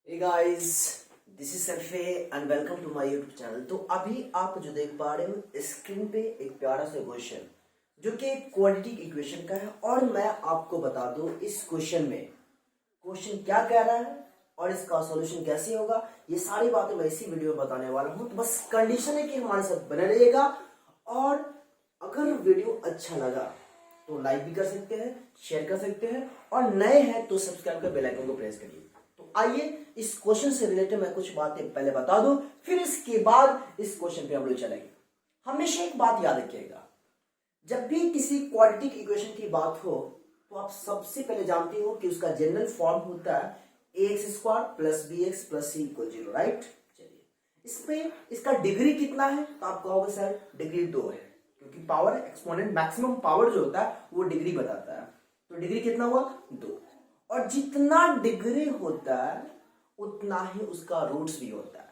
Hey guys, this is सरफे and welcome to my YouTube channel. तो अभी आप जो देख पा रहे हो स्क्रीन पे एक प्यारा सा क्वेश्चन जो कि एक क्वाड्रेटिक इक्वेशन का है और मैं आपको बता दूं इस क्वेश्चन में क्वेश्चन क्या कह रहा है और इसका सॉल्यूशन कैसे होगा। ये सारी बातें मैं इसी वीडियो में बताने वाला हूं। तो बस कंडीशन है कि हमारे साथ बने रहिएगा और अगर वीडियो अच्छा लगा तो लाइक भी कर सकते हैं, शेयर कर सकते हैं और नए हैं तो सब्सक्राइब कर बेल आइकन को प्रेस करिए। तो आइए इस क्वेश्चन से रिलेटेड मैं कुछ बातें पहले बता दूं, फिर इसके बाद इस क्वेश्चन पे हम लोग चलेंगे। हमेशा एक बात याद रखिएगा, जब भी किसी क्वाड्रेटिक इक्वेशन की बात हो तो आप सबसे पहले जानते हो कि उसका जनरल फॉर्म होता है ax square plus bx plus c equal 0, right. चलिए इसमें इसका डिग्री कितना है तो आप कहोगे सर डिग्री 2 है, क्योंकि पावर एक्सपोनेंट मैक्सिमम पावर जो होता है वो डिग्री बताता है। तो डिग्री कितना हुआ 2, और जितना डिग्री होता है उतना ही उसका रूट्स भी होता है।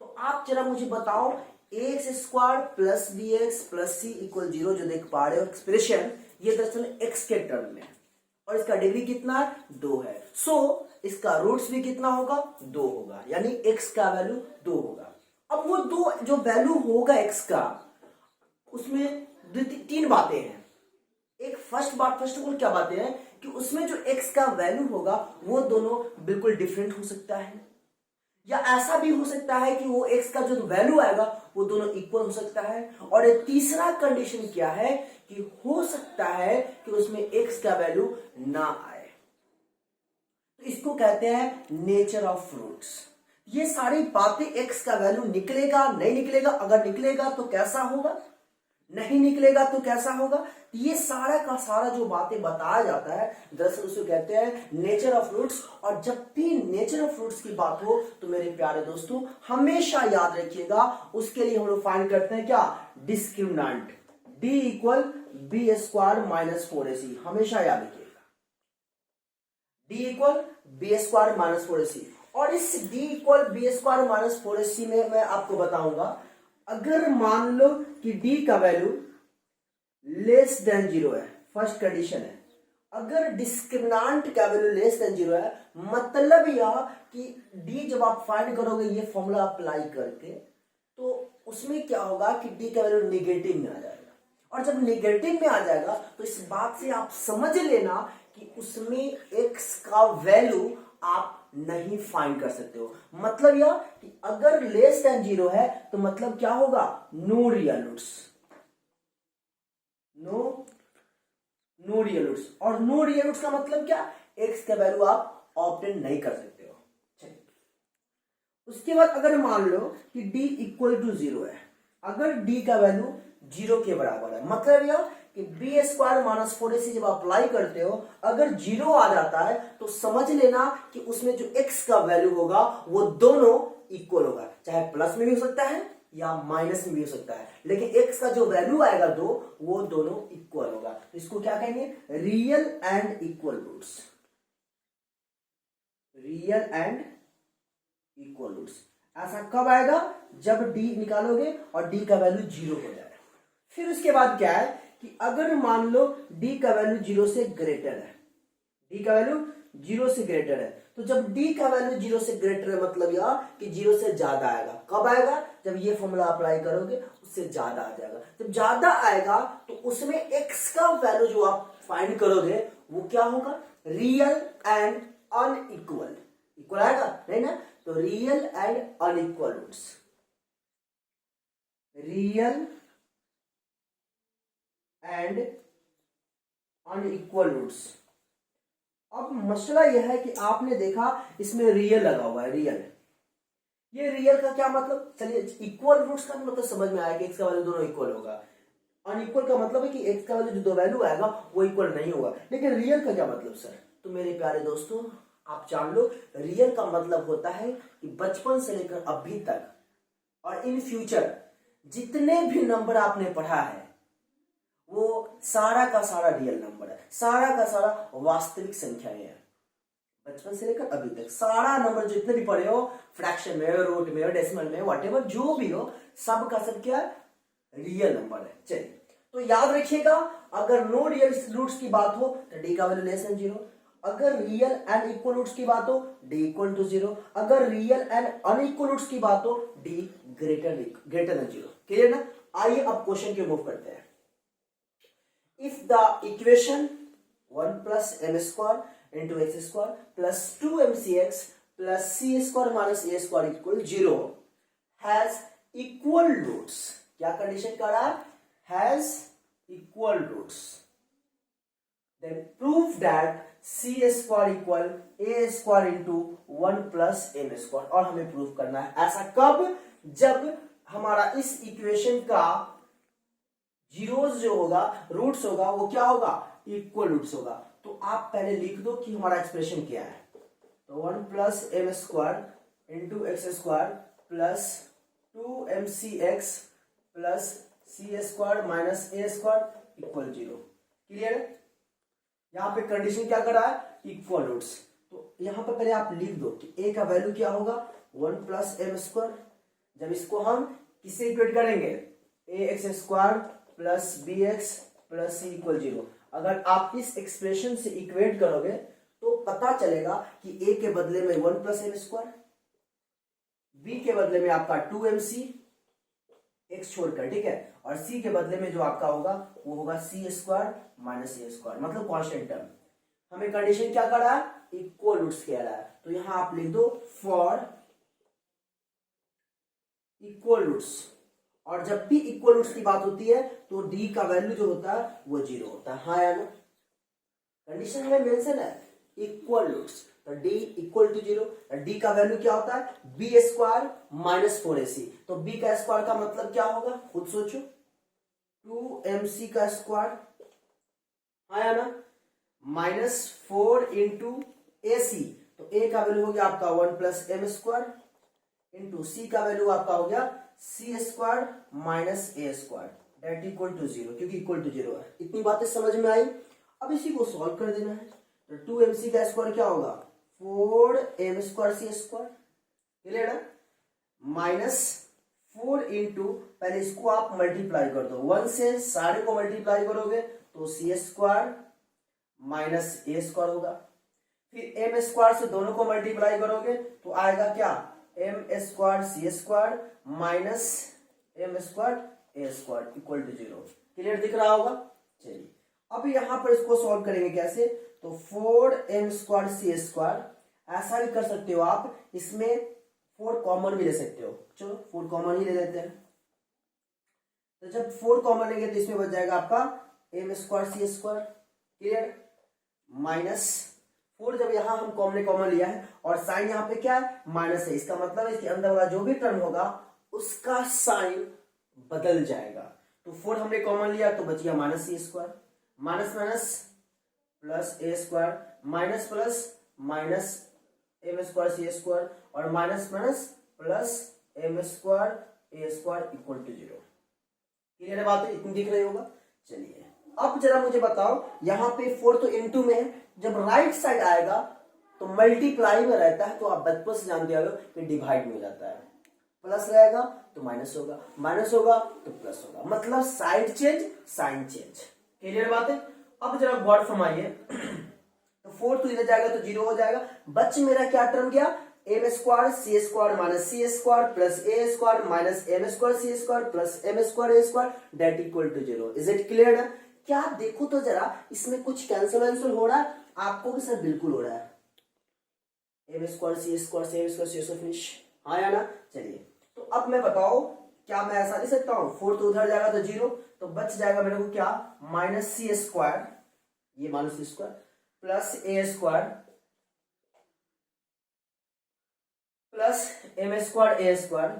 तो आप जरा मुझे बताओ x square plus b x plus c equal 0 जो देख पा रहे हो एक्सप्रेशन, ये दरअसल एक्स के टर्म में और इसका डिग्री कितना है 2 है। सो इसका रूट्स भी कितना होगा 2 होगा, यानी एक्स का वैल्यू 2 होगा। अब वो 2 जो वैल्यू होगा एक्स का उसमें 3 बातें हैं। एक फर्स्ट ऑफ ऑल क्या बातें हैं कि उसमें जो x का वैल्यू होगा वो दोनों बिल्कुल डिफरेंट हो सकता है, या ऐसा भी हो सकता है कि वो x का जो वैल्यू आएगा वो दोनों इक्वल हो सकता है। और एक तीसरा कंडीशन क्या है कि हो सकता है कि उसमें x का वैल्यू ना आए, तो इसको कहते हैं नेचर ऑफ रूट्स। ये सारी बातें x का वैल्यू निकलेगा नहीं निकलेगा, अगर निकलेगा तो कैसा होगा, नहीं निकलेगा तो कैसा होगा, ये सारा का सारा जो बातें बताया जाता है दरअसल उसको कहते हैं नेचर ऑफ रूट्स। और जब भी नेचर ऑफ रूट्स की बात हो तो मेरे प्यारे दोस्तों हमेशा याद रखिएगा, उसके लिए हम लोग फाइंड करते हैं क्या, discriminant d equal b square minus 4ac। हमेशा याद रखिएगा d equal b square minus 4ac। और इस d equal b square minus 4ac में मैं आपको बताऊंगा, अगर मान लो कि d का वैल्यू लेस देन 0 है, फर्स्ट कंडीशन है। अगर डिस्क्रिमिनेंट का वैल्यू लेस देन 0 है, मतलब यह कि d जब आप फाइंड करोगे ये फॉर्मूला अप्लाई करके, तो उसमें क्या होगा कि d का वैल्यू नेगेटिव में आ जाएगा। और जब नेगेटिव में आ जाएगा तो इस बात से आप समझ लेना कि उसमें x का वैल्यू आप नहीं फाइंड कर सकते हो। मतलब यह कि अगर लेस देन 0 है तो मतलब क्या होगा, no real roots, no real roots. और नो रियल रूट्स का मतलब क्या, x का वैल्यू आप ऑब्टेन नहीं कर सकते हो। चलिए उसके बाद अगर मान लो कि d इक्वल टू 0 है, अगर d का वैल्यू 0 के बराबर है, मतलब यह कि बी स्क्वायर माइनस 4ac जब अप्लाई करते हो अगर 0 आ जाता है तो समझ लेना कि उसमें जो x का वैल्यू होगा वो दोनों इक्वल होगा, चाहे प्लस में भी हो सकता है या माइनस में भी हो सकता है, लेकिन x का जो वैल्यू आएगा 2 वो दोनों इक्वल होगा। तो इसको क्या कहेंगे, real and equal roots, real and equal roots. ऐसा कब आएगा, जब d निकालोगे और d का वैल्यू 0 हो जाए। फिर उसके बाद क्या है कि अगर मान लो d का वैल्यू 0 से ग्रेटर है, d का वैल्यू 0 से ग्रेटर है, तो जब d का वैल्यू 0 से ग्रेटर है मतलब यह कि 0 से ज्यादा आएगा। कब आएगा, जब ये फॉर्मूला अप्लाई करोगे उससे ज्यादा आ जाएगा। जब ज्यादा आएगा तो उसमें x का वैल्यू जो आप फाइंड करोगे वो क्या होगा, रियल एंड अनइक्वल। इक्वल आएगा नहीं ना, तो real and unequal roots, real and unequal roots. अब मसला यह है कि आपने देखा इसमें रियल लगा हुआ है, रियल। ये रियल का क्या मतलब, चलिए इक्वल रूट्स का मतलब समझ में आया कि x का वैल्यू दोनों इक्वल होगा। अनइक्वल का मतलब है कि x का वैल्यू जो दो वैल्यू आएगा वो इक्वल नहीं होगा। लेकिन रियल का क्या मतलब सर, तो मेरे प्यारे दोस्तों आप जान लो, रियल का मतलब होता है कि बचपन से लेकर अभी तक और इन फ्यूचर जितने भी नंबर आपने पढ़ा है वो सारा का सारा रियल नंबर है, सारा का सारा वास्तविक संख्याएं हैं। बचपन से लेकर अभी तक सारा नंबर जितने भी पढ़े हो, फ्रैक्शन में, रूट में, डेसिमल में, व्हाटएवर जो भी हो, सब का सब क्या रियल नंबर है। चलिए तो याद रखिएगा, अगर नो रियल रूट्स की बात हो तो d का वैल्यू लेस देन 0, अगर रियल एंड इक्वल रूट्स की बात हो डी इक्वल टू जीरो, अगर रियल एंड अनइक्वल रूट्स की बात हो d greater than zero. Clear ना? आइए अब क्वेश्चन के मूव करते हैं। If the equation 1 plus m square into x square plus 2mcx plus c square minus a square equal zero has equal roots, क्या कंडीशन कर रहा है? Has equal roots, then prove that c square equal a square into 1 plus m square। और हमें prove करना है ऐसा कब? जब हमारा इस इक्वेशन का जीरोस जो होगा, रूट्स होगा, वो क्या होगा? इक्वल रूट्स होगा। तो आप पहले लिख दो कि हमारा एक्सप्रेशन क्या है। तो 1 plus m square into x square plus 2mcx plus c square minus a square equal zero. Clear है? यहां पे कंडीशन क्या कर रहा है? Equal roots. तो यहां पर पहले आप लिख दो कि a का वैल्यू क्या होगा? 1 प्लस एम स्क्वायर। जब इसको हम किससे इक्वेट करेंगे? A x square plus b x plus c equal zero. अगर आप इस एक्सप्रेशन से इक्वेट करोगे तो पता चलेगा कि a के बदले में 1 प्लस एम स्क्वायर, b के बदले में आपका 2mc x छोड़कर, ठीक है, और c के बदले में जो आपका होगा वो होगा सी स्क्वायर माइनस ए स्क्वायर, मतलब कांस्टेंट टर्म। हमें कंडीशन क्या कर रहा है? इक्वल रूट्स कह रहा है। तो यहां आप लिख दो फॉर इक्वल रूट्स, और जब भी इक्वल रूट्स की बात होती है तो d का वैल्यू जो होता है वो जीरो होता है। हाँ या ना? कंडीशन में मेंशन है इक्वल रूट्स, तो d equal to zero. d का वैल्यू क्या होता है? B square minus 4ac। तो b का स्क्वायर का मतलब क्या होगा? खुद सोचो, 2mc का स्क्वायर, आया ना, माइनस 4 इंटू ac। तो a का वैल्यू हो गया आपका 1 plus m square into c का वैल्यू आपका हो गया c square minus a square that equal to zero, क्योंकि इक्वल टू जीरो है। इतनी बातें समझ में आई। अब इसी को सॉल्व कर देना है। तो 2mc का स्क्वायर क्या होगा? 4m square c square. Clear है? माइनस 4 इंटू, पहले इसको आप मल्टीप्लाई कर दो, 1 से सारे को मल्टीप्लाई करोगे तो सी स्क्वायर माइनस ए स्क्वायर होगा। फिर एम स्क्वायर से दोनों को मल्टीप्लाई करोगे तो आएगा क्या? M square c square minus m square a square equal to zero. Clear दिख रहा होगा? चलिए अब यहां पर इसको सॉल्व करेंगे कैसे? तो 4m स्क्वायर सी स्क्वायर, ऐसा भी कर सकते हो आप, इसमें 4 कॉमन भी ले सकते हो। चलो 4 कॉमन ही ले लेते हैं। तो जब 4 कॉमन लेंगे तो इसमें बच जाएगा आपका M square c square. Clear? Minus 4, जब यहां हम कॉमन लिया है और साइन यहाँ पे क्या है? माइनस है, इसका मतलब इसके अंदर वाला जो भी टर्म होगा उसका साइन बदल जाएगा। तो 4 हमने कॉमन लिया तो बच गया minus c square, minus minus plus a square, minus plus minus m square c square, और minus minus plus m square a square equal to zero. Clear है बात? इतनी दिख रही होगा। चलिए अब जरा मुझे बताओ, यहाँ पे 4 तो इनटू में है, जब राइट साइड आएगा तो मल्टीप्लाई में रहता है, तो आप बचपन से जानते हो कि डिवाइड में जाता है। प्लस रहेगा तो माइनस होगा, माइनस होगा तो प्लस होगा, मतलब side change sign change. Clear बात है? अब जरा गौर फरमाइए, तो 4 तो इधर जाएगा तो जीरो हो जाएगा, बच मेरा क्या टर्म गया? M square c square minus c square plus a square minus m square c square plus m square a square that equal to zero. Is it clear ना? क्या देखो तो जरा, इसमें कुछ कैंसिल हो रहा है आपको कि सर बिल्कुल हो रहा है? एम स्क्वायर सी स्क्वायर से M square c square finish, हाँ या ना? चलिए तो अब मैं बताओ, क्या मैं ऐसा लिख सकता हूं? 4 तो उधर जाएगा तो जीरो, तो बच जाएगा मेरे को क्या? माइनस सी स्क्वायर, ये minus c square plus a square plus m square a square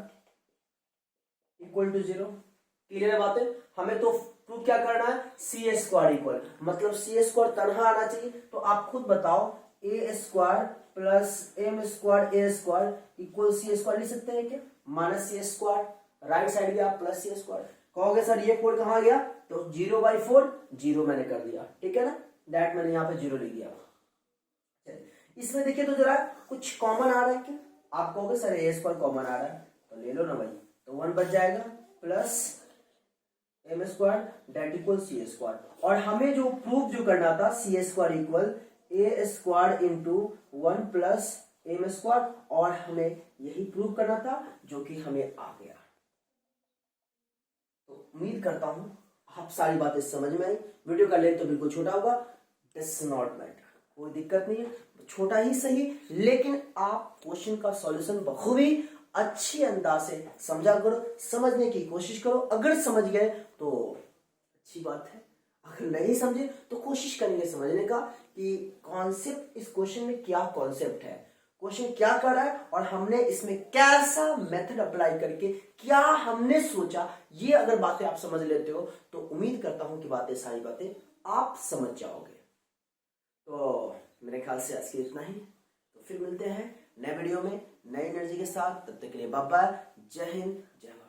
equal to zero. Clear है बात है? हमें तो प्रूव क्या करना है? सी स्क्वायर इक्वल, मतलब सी स्क्वायर तनहा आना चाहिए। तो आप खुद बताओ, ए square plus m square a square equal c square लिख सकते हैं क्या? Minus c square, right side गया प्लस सी स्क्वायर। कहोगे सर ये 4 कहां गया? तो 0/4 जीरो मैंने कर दिया, ठीक है ना? दैट मैंने यहाँ पे जीरो लिख दिया। इसमें देखिए तो जरा कुछ कॉमन आ रहा है क्या? आप कहोगे सर ए स्क्वायर कॉमन आ रहा है, तो ले लो ना भाई, तो 1 बच जाएगा plus m square that equal c square. और हमें जो प्रूफ जो करना था c square equal a square into 1 plus m square, और हमें यही प्रूव करना था जो कि हमें आ गया। तो उम्मीद करता हूं आप सारी बातें समझ में आई। वीडियो का लेंथ तो बिल्कुल छोटा होगा, डस नॉट मैटर, कोई दिक्कत नहीं है, छोटा ही सही, लेकिन आप क्वेश्चन का सॉल्यूशन बखूबी अच्छी अंदाज से समझा करो, समझने की कोशिश करो। अगर समझ गए तो अच्छी बात है, अगर नहीं समझे तो कोशिश करेंगे समझने का कि कॉन्सेप्ट, इस क्वेश्चन में क्या कॉन्सेप्ट है, क्वेश्चन क्या कर रहा है, और हमने इसमें कैसा मेथड अप्लाई करके क्या हमने सोचा। ये अगर बातें आप समझ लेते हो तो उम्मीद करता हूं कि बातें, सारी बातें आप समझ जाओगे। तो मेरे ख्याल से आज के इतना ही, तो फिर मिलते हैं नए वीडियो में नई एनर्जी के साथ। तब तक के लिए बाय बाय, जय हिंद, जय भारत।